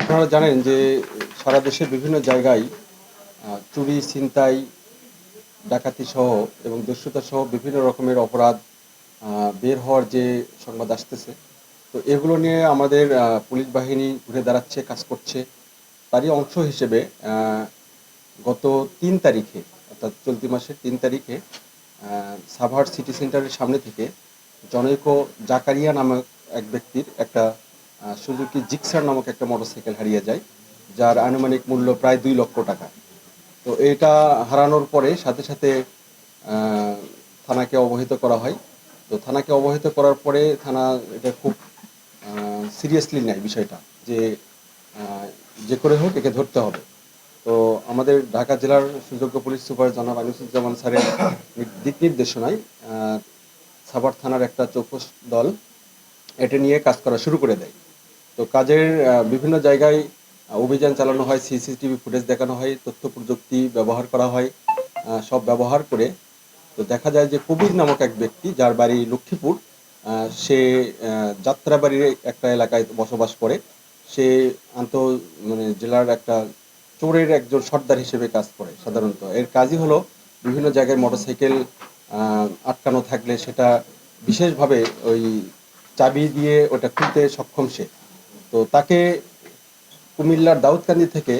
আপনারা জানেন যে সারা দেশের বিভিন্ন জায়গায় চুরি, ছিনতাই, ডাকাতি সহ এবং দস্যুতা সহ বিভিন্ন রকমের অপরাধ বের হওয়ার যে সংবাদ আসতেছে, তো এগুলো নিয়ে আমাদের পুলিশ বাহিনী ঘুরে দাঁড়াচ্ছে, কাজ করছে। তারই অংশ হিসেবে গত ৩ তারিখে, অর্থাৎ চলতি মাসের ৩ তারিখে সাভার সিটি সেন্টারের সামনে থেকে জনৈক জাকারিয়া নামক এক ব্যক্তির একটা সুজুকি জিক্সার নামক একটা মোটরসাইকেল হারিয়ে যায়, যার আনুমানিক মূল্য প্রায় ২ লক্ষ টাকা। তো এটা হারানোর পরে সাথে সাথে আহ, থানাকে অবহিত করা হয়। তো থানাকে অবহিত করার পরে থানা এটা খুব সিরিয়াসলি নেয় বিষয়টা, যে আহ, যে করে হোক একে ধরতে হবে। তো আমাদের ঢাকা জেলার সুযোগ্য পুলিশ সুপার জনাব আনিসুজ্জামান স্যারের দিক নির্দেশনায় সাভার থানার একটা চৌকস দল এটা নিয়ে কাজ করা শুরু করে দেয়। তো কাজের বিভিন্ন জায়গায় অভিযান চালানো হয়, সিসিটিভি ফুটেজ দেখানো হয়, তথ্য প্রযুক্তি ব্যবহার করা হয়। সব ব্যবহার করে তো দেখা যায় যে কবির নামক এক ব্যক্তি, যার বাড়ি লক্ষ্মীপুর, সে যাত্রাবাড়ির একটা এলাকায় বসবাস করে। সে আন্ত মানে জেলার একটা চোরের একজন সর্দার হিসেবে কাজ করে। সাধারণত এর কাজই হলো বিভিন্ন জায়গায় মোটরসাইকেল আটকানো থাকলে সেটা বিশেষভাবে ওই চাবি দিয়ে ওটা খুলতে সক্ষম সে। তো তাকে কুমিল্লার দাউদকান্দি থেকে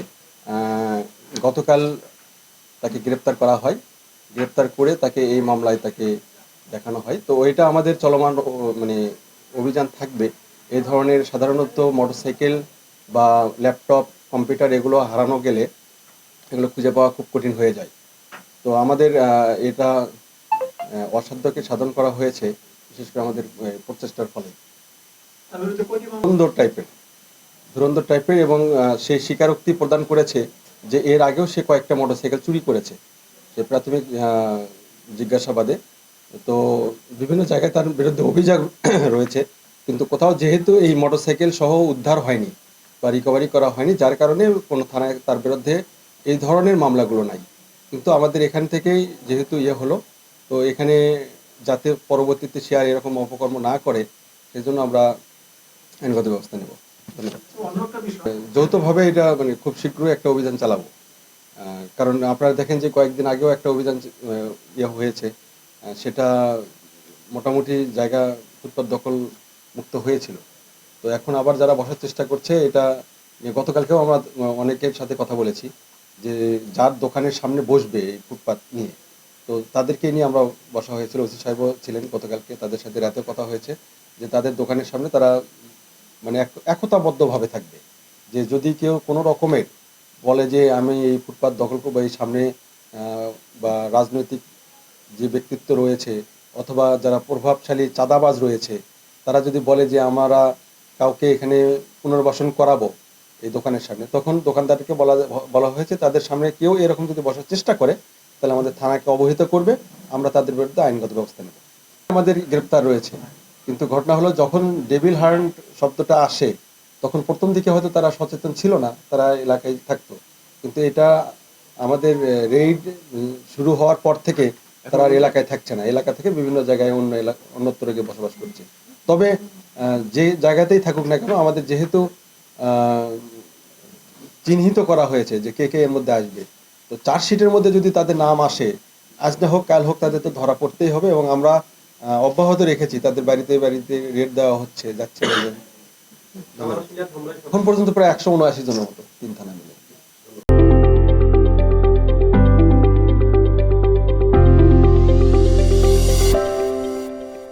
আহ, গতকাল তাকে গ্রেপ্তার করা হয়। গ্রেপ্তার করে তাকে এই মামলায় তাকে দেখানো হয়। তো ওইটা আমাদের চলমান মানে অভিযান থাকবে। এই ধরনের সাধারণত মোটরসাইকেল বা ল্যাপটপ, কম্পিউটার এগুলো হারানো গেলে এগুলো খুঁজে পাওয়া খুব কঠিন হয়ে যায়। তো আমাদের এটা অসাধ্যকে সাধন করা হয়েছে, বিশেষ করে আমাদের প্রচেষ্টার ফলে। সুন্দর টাইপের, ধুরন্ধর টাইপের, এবং সে স্বীকারোক্তি প্রদান করেছে যে এর আগেও সে কয়েকটা মোটরসাইকেল চুরি করেছে। সে প্রাথমিক জিজ্ঞাসাবাদে তো বিভিন্ন জায়গায় তার বিরুদ্ধে অভিযোগ রয়েছে, কিন্তু কোথাও যেহেতু এই মোটরসাইকেল সহ উদ্ধার হয়নি বা রিকভারি করা হয়নি, যার কারণে কোনো থানায় তার বিরুদ্ধে এই ধরনের মামলাগুলো নাই। কিন্তু আমাদের এখান থেকেই যেহেতু হলো, তো এখানে যাতে পরবর্তীতে সে আর এরকম অপকর্ম না করে, সেজন্য আমরা আইনগত ব্যবস্থা নেব। ধন্যবাদ। যৌথভাবে এটা মানে খুব শীঘ্রই একটা অভিযান চালাবো। কারণ আপনারা দেখেন যে কয়েকদিন আগেও একটা অভিযান হয়েছে। সেটা মোটামুটি জায়গা ফুটপাত দখল মুক্ত হয়েছিল। তো এখন আবার যারা বসার চেষ্টা করছে, এটা গতকালকেও আমরা অনেকের সাথে কথা বলেছি যে যার দোকানের সামনে বসবে এই ফুটপাত নিয়ে, তো তাদেরকে নিয়ে আমরা বসা হয়েছিল। ওসি সাহেবও ছিলেন গতকালকে, তাদের সাথে রাতেও কথা হয়েছে যে তাদের দোকানের সামনে তারা মানে একতাবদ্ধভাবে থাকবে, যে যদি কেউ কোনো রকমের বলে যে আমি এই ফুটপাত দখল করবো, এই সামনে বা রাজনৈতিক যে ব্যক্তিত্ব রয়েছে অথবা যারা প্রভাবশালী চাঁদাবাজ রয়েছে, তারা যদি বলে যে আমরা কাউকে এখানে পুনর্বাসন করাবো এই দোকানের সামনে, তখন দোকানদারকে বলা বলা হয়েছে তাদের সামনে কেউ এরকম যদি বসার চেষ্টা করে, তাহলে আমাদের থানাকে অবহিত করবে, আমরা তাদের বিরুদ্ধে আইনগত ব্যবস্থা নেব। আমাদের গ্রেপ্তার রয়েছে, কিন্তু ঘটনা হলো যখন ডেভিল হান্ট শব্দটা আসে, তখন প্রথম দিকে হয়তো তারা সচেতন ছিল না, তারা এলাকায় থাকতো। কিন্তু এটা আমাদের রেইড শুরু হওয়ার পর থেকে তারা আর এলাকায় থাকছে না, এলাকা থেকে বিভিন্ন জায়গায় অন্য এলাকা অন্যত্র গিয়ে বসবাস করছে। তবে যে জায়গাতেই থাকুক না কেন, আমাদের যেহেতু আহ, চিহ্নিত করা হয়েছে যে কে কে এর মধ্যে আসবে, তো চার্জশিটের মধ্যে যদি তাদের নাম আসে, আজ না হোক কাল হোক তাদের তো ধরা পড়তেই হবে। এবং আমরা অব্যাহত রেখেছি, তাদের বাড়িতে বাড়িতে রেড দেওয়া হচ্ছে, যাচ্ছে বলবেন। এখন পর্যন্ত প্রায় 179 জনের মতো 3 থানায়।